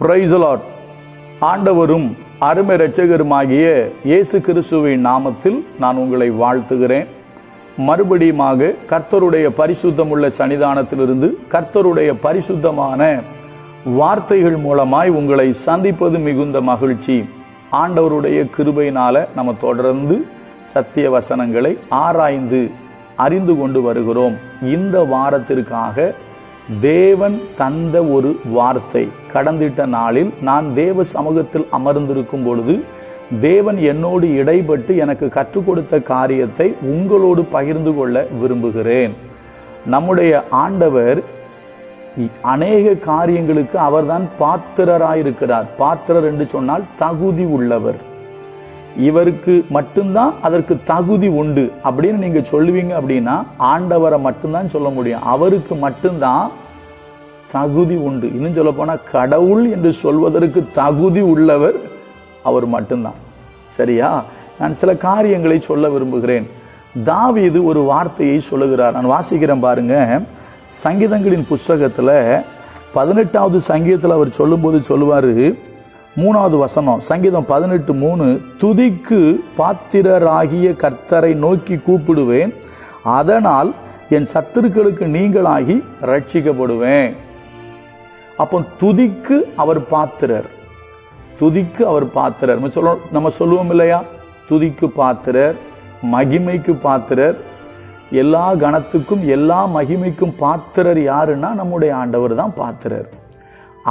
Praise the Lord. ஆண்டவரும் அருமை இரட்சகருமாகிய இயேசு கிறிஸ்துவின் நாமத்தில் நான் உங்களை வாழ்த்துகிறேன். மறுபடியுமாக கர்த்தருடைய பரிசுத்தமுள்ள சன்னிதானத்திலிருந்து கர்த்தருடைய பரிசுத்தமான வார்த்தைகள் மூலமாய் உங்களை சந்திப்பது மிகுந்த மகிழ்ச்சி. ஆண்டவருடைய கிருபையினால நம்ம தொடர்ந்து சத்திய வசனங்களை ஆராய்ந்து அறிந்து கொண்டு வருகிறோம். இந்த வாரத்திற்காக தேவன் தந்த ஒரு வார்த்தை, கடந்திட்ட நாளில் நான் தேவ சமூகத்தில் அமர்ந்திருக்கும் பொழுது தேவன் என்னோடு இடைப்பட்டு எனக்கு கற்றுக் கொடுத்த காரியத்தை உங்களோடு பகிர்ந்து கொள்ள விரும்புகிறேன். நம்முடைய ஆண்டவர் அநேக காரியங்களுக்கு அவர்தான் பாத்திரராயிருக்கிறார். பாத்திரர் என்று சொன்னால் தகுதி உள்ளவர். இவருக்கு மட்டும்தான் அதற்கு தகுதி உண்டு அப்படின்னு நீங்க சொல்லுவீங்க அப்படின்னா ஆண்டவரை மட்டும்தான் சொல்ல முடியும். அவருக்கு மட்டும்தான் தகுதி உண்டு. இன்னும் சொல்ல போனா கடவுள் என்று சொல்வதற்கு தகுதி உள்ளவர் அவர் மட்டும்தான். சரியா? நான் சில காரியங்களை சொல்ல விரும்புகிறேன். தாவீது ஒரு வார்த்தையை சொல்லுகிறார். நான் வாசிக்கிறேன் பாருங்க. சங்கீதங்களின் புஸ்தகத்துல 18வது சங்கீதத்தில் அவர் சொல்லும்போது சொல்லுவாரு, 3வது வசனம், சங்கீதம் 18:3, துதிக்கு பாத்திரராகிய கர்த்தரை நோக்கி கூப்பிடுவேன், அதனால் என் சத்துருக்களுக்கு நீங்களாகி ரட்சிக்கப்படுவேன். அப்போ துதிக்கு அவர் பாத்திரர், துதிக்கு அவர் பாத்திரர். நம்ம சொல்லுவோம் இல்லையா, துதிக்கு பாத்திரர், மகிமைக்கு பாத்திரர், எல்லா கணத்துக்கும் எல்லா மகிமைக்கும் பாத்திரர் யாருன்னா நம்முடைய ஆண்டவர் தான் பாத்திரர்.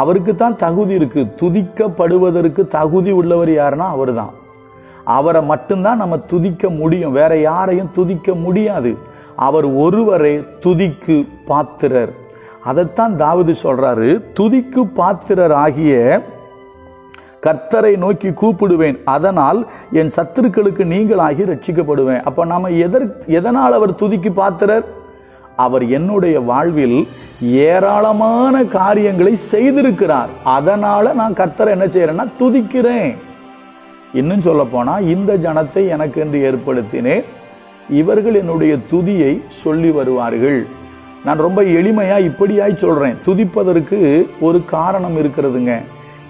அவருக்கு தான் தகுதி இருக்கு. துதிக்கப்படுவதற்கு தகுதி உள்ளவர் யாருன்னா அவர் தான். அவரை மட்டும்தான் நம்ம துதிக்க முடியும், வேற யாரையும் துதிக்க முடியாது. அவர் ஒருவரே துதிக்கு பாத்திரர். அதைத்தான் தாவீது சொல்றாரு, துதிக்கு பாத்திரர் ஆகிய கர்த்தரை நோக்கி கூப்பிடுவேன், அதனால் என் சத்துருக்களுக்கு நீங்களாகி ரட்சிக்கப்படுவேன். அப்ப நாம எதனால் அவர் துதிக்கு பாத்திரர்? அவர் என்னுடைய வாழ்வில் ஏராளமான காரியங்களை செய்திருக்கிறார். அதனால நான் கர்த்தரை என்ன செய்யறேன்னா துதிக்கிறேன். இன்னும் சொல்ல போனா, இந்த ஜனத்தை எனக்கு என்று ஏற்படுத்தினேன், இவர்கள் என்னுடைய துதியை சொல்லி வருவார்கள். நான் ரொம்ப எளிமையா இப்படியாய் சொல்றேன். துதிப்பதற்கு ஒரு காரணம் இருக்கிறதுங்க.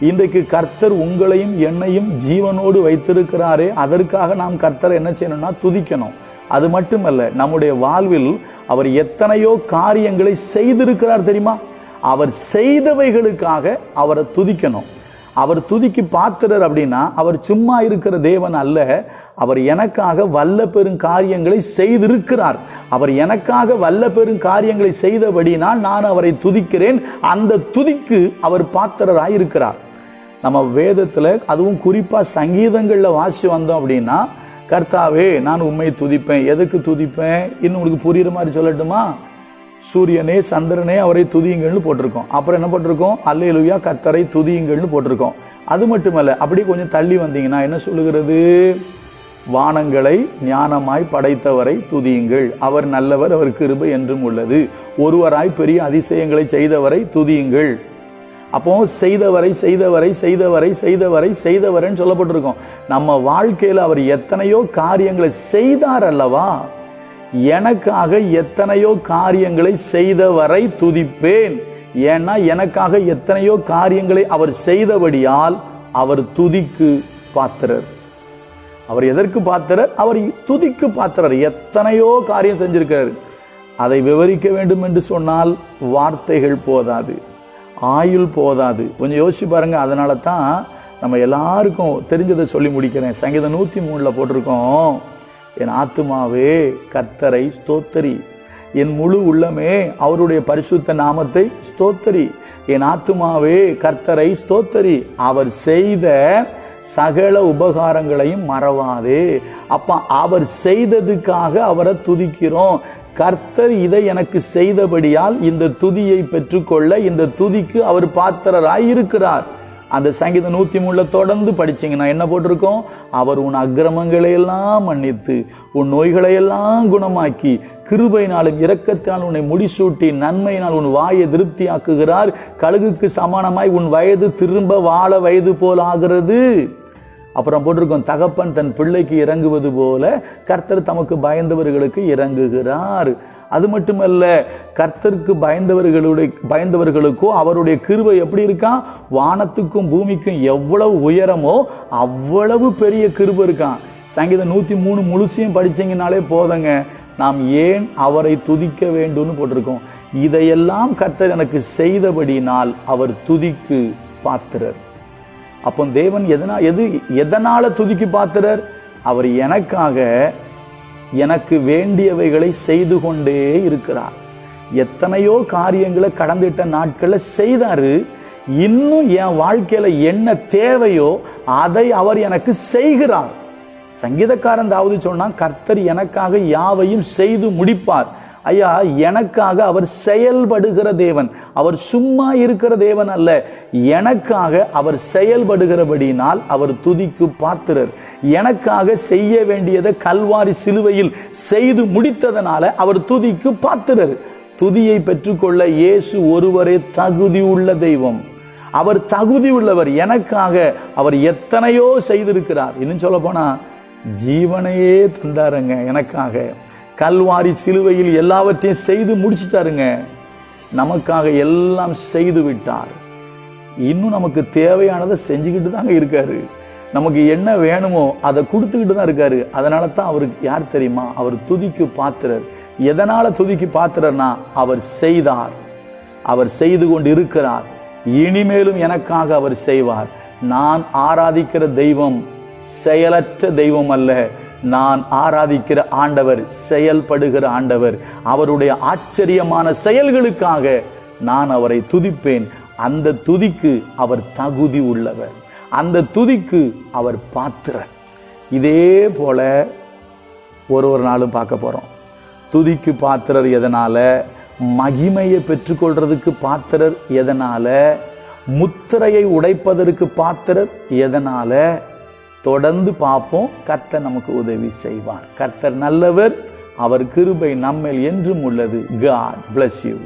இன்றைக்கு கர்த்தர் உங்களையும் என்னையும் ஜீவனோடு வைத்திருக்கிறாரே, அதற்காக நாம் கர்த்தரை என்ன செய்யணும்னா துதிக்கணும். அது மட்டுமல்ல, நம்முடைய வாழ்வில் அவர் எத்தனையோ காரியங்களை செய்திருக்கிறார் தெரியுமா? அவர் செய்தவைகளுக்காக அவரை துதிக்கணும். அவர் துதிக்கு பாத்திரர் அப்படின்னா அவர் சும்மா இருக்கிற தேவன் அல்ல. அவர் எனக்காக வல்ல பெரும் காரியங்களை செய்திருக்கிறார். அவர் எனக்காக வல்ல பெரும் காரியங்களை செய்தபடினால் நான் அவரை துதிக்கிறேன். அந்த துதிக்கு அவர் பாத்திரராய் இருக்கிறார். நம்ம வேதத்துல, அதுவும் குறிப்பா சங்கீதங்கள்ல வாசி வந்தோம் அப்படின்னா, கர்த்தாவே நான் உம்மை துதிப்பேன். எதுக்கு துதிப்பேன்? இன்னும் உங்களுக்கு புரியுற மாதிரி சொல்லட்டுமா? சூரியனே சந்திரனே அவரை துதியுங்கள்னு போட்டிருக்கோம். அப்புறம் என்ன போட்டிருக்கோம்? அல்லேலூயா கர்த்தரை துதியுங்கள்னு போட்டிருக்கோம். அது மட்டுமல்ல, அப்படியே கொஞ்சம் தள்ளி வந்தீங்கன்னா என்ன சொல்லுகிறது? வானங்களை ஞானமாய் படைத்தவரை துதியுங்கள், அவர் நல்லவர், அவர் கிருபை என்றும் உள்ளது, ஒருவராய் பெரிய அதிசயங்களை செய்தவரை துதியுங்கள். அப்போ செய்தவரை செய்தவரை செய்தவரை செய்தவரை செய்தவரைன்னு சொல்லப்பட்டிருக்கோம். நம்ம வாழ்க்கையில் அவர் எத்தனையோ காரியங்களை செய்தார் அல்லவா? எனக்காக எத்தனையோ காரியங்களை செய்தவரை துதிப்பேன். ஏன்னா எனக்காக எத்தனையோ காரியங்களை அவர் செய்தபடியால் அவர் துதிக்கு பாத்திரர். அவர் எதற்கு பாத்திரர்? அவர் துதிக்கு பாத்திரர். எத்தனையோ காரியம் செஞ்சிருக்கிறார். அதை விவரிக்க வேண்டும் என்று சொன்னால் வார்த்தைகள் போதாது, ஆயுள் போதாது. கொஞ்சம் யோசிச்சு பாருங்க. அதனால தான் நம்ம எல்லாருக்கும் தெரிஞ்சதை சொல்லி முடிக்கிறேன். சங்கீதம் 103 போட்டிருக்கோம், என் ஆத்துமாவே கர்த்தரை ஸ்தோத்தரி, என் முழு உள்ளமே அவருடைய பரிசுத்த நாமத்தை ஸ்தோத்தரி, என் ஆத்துமாவே கர்த்தரை ஸ்தோத்தரி, அவர் செய்த சகல உபகாரங்களையும் மறவாதே. அப்ப அவர் செய்ததுக்காக அவரை துதிக்கிறோம். கர்த்தர் இதை எனக்கு செய்தபடியால் இந்த துதியை பெற்றுக்கொள்ள இந்த துதிக்கு அவர் பாத்திரராய் இருக்கிறார். அந்த சங்கீதம் 103 தொடர்ந்து படிச்சீங்கன்னா என்ன போட்டிருக்கோம்? அவர் உன் அக்கிரமங்களை எல்லாம் மன்னித்து உன் நோய்களை எல்லாம் குணமாக்கி கிருபையினாலும் இரக்கத்தினால் உன்னை முடிசூட்டி நன்மையினால் உன் வாயை திருப்தியாக்குகிறார், கழுகுக்கு சமானமாய் உன் வயது திரும்ப வாழ வயது போல் ஆகிறது. அப்புறம் போட்டிருக்கோம், தகப்பன் தன் பிள்ளைக்கு இறங்குவது போல கர்த்தர் தமக்கு பயந்தவர்களுக்கு இறங்குகிறார். அது மட்டுமல்ல, கர்த்தருக்கு பயந்தவர்களுக்கோ அவருடைய கிருபை எப்படி இருக்கான், வானத்துக்கும் பூமிக்கும் எவ்வளவு உயரமோ அவ்வளவு பெரிய கிருபை இருக்கான். சங்கீதம் 103 முழுசையும் படிச்சீங்கனாலே போதங்க, நாம் ஏன் அவரை துதிக்க வேண்டும்னு போட்டிருக்கோம். இதையெல்லாம் கர்த்தர் எனக்கு செய்தபடினால் அவர் துதிக்கு பாத்திரர். அப்போ தேவன் எதனால துதிக்கு பாத்திரர்? அவர் எனக்காக எனக்கு வேண்டியவைகளை செய்து கொண்டே இருக்கிறார். எத்தனையோ காரியங்களை கடந்துட்ட நாட்கள்ல செய்தாரு. இன்னும் என் வாழ்க்கையில என்ன தேவையோ அதை அவர் எனக்கு செய்கிறார். சங்கீதக்காரன் தாவீது சொன்னான், கர்த்தர் எனக்காக யாவையும் செய்து முடிப்பார். ஐயா, எனக்காக அவர் செயல்படுகிற தேவன், அவர் சும்மா இருக்கிற தேவன் அல்ல. எனக்காக அவர் செயல்படுகிறபடினால் அவர் துதிக்கு பாத்திரர். எனக்காக செய்ய வேண்டியதை கல்வாரி சிலுவையில் செய்து முடித்ததனால அவர் துதிக்கு பாத்திரர். துதியை பெற்றுக்கொள்ள இயேசு ஒருவரே தகுதி உள்ள தெய்வம். அவர் தகுதி உள்ளவர். எனக்காக அவர் எத்தனையோ செய்திருக்கிறார். இன்னும் சொல்ல போனா ஜீவனையே தந்தாருங்க. எனக்காக கல்வாரி சிலுவையில் எல்லாவற்றையும் செய்து முடிச்சுட்டாருங்க. நமக்காக எல்லாம் செய்து விட்டார். இன்னும் நமக்கு தேவையானதை செஞ்சுக்கிட்டு தாங்க இருக்காரு. நமக்கு என்ன வேணுமோ அதை கொடுத்துக்கிட்டு தான் இருக்காரு. அதனால தான் அவருக்கு யார் தெரியுமா, அவர் துதிக்கு பாத்திரர். எதனால துதிக்கு பாத்திரர்னா, அவர் செய்தார், அவர் செய்து கொண்டு இருக்கிறார், இனிமேலும் எனக்காக அவர் செய்வார். நான் ஆராதிக்கிற தெய்வம் செயலற்ற தெய்வம் அல்ல. நான் ஆராதிக்கிற ஆண்டவர் செயல்படுகிற ஆண்டவர். அவருடைய ஆச்சரியமான செயல்களுக்காக நான் அவரை துதிப்பேன். அந்த துதிக்கு அவர் தகுதி உள்ளவர். அந்த துதிக்கு அவர் பாத்திரர். இதே போல ஒரு நாளும் பார்க்க போறோம். துதிக்கு பாத்திரர் எதனால, மகிமையை பெற்றுக்கொள்றதுக்கு பாத்திரர் எதனால, முத்திரையை உடைப்பதற்கு பாத்திரர் எதனால, தொடர்ந்து பார்ப்போம். கர்த்தர் நமக்கு உதவி செய்வார். கர்த்தர் நல்லவர். அவர் கிருபை நம்மேல் என்றும் உள்ளது. God bless you.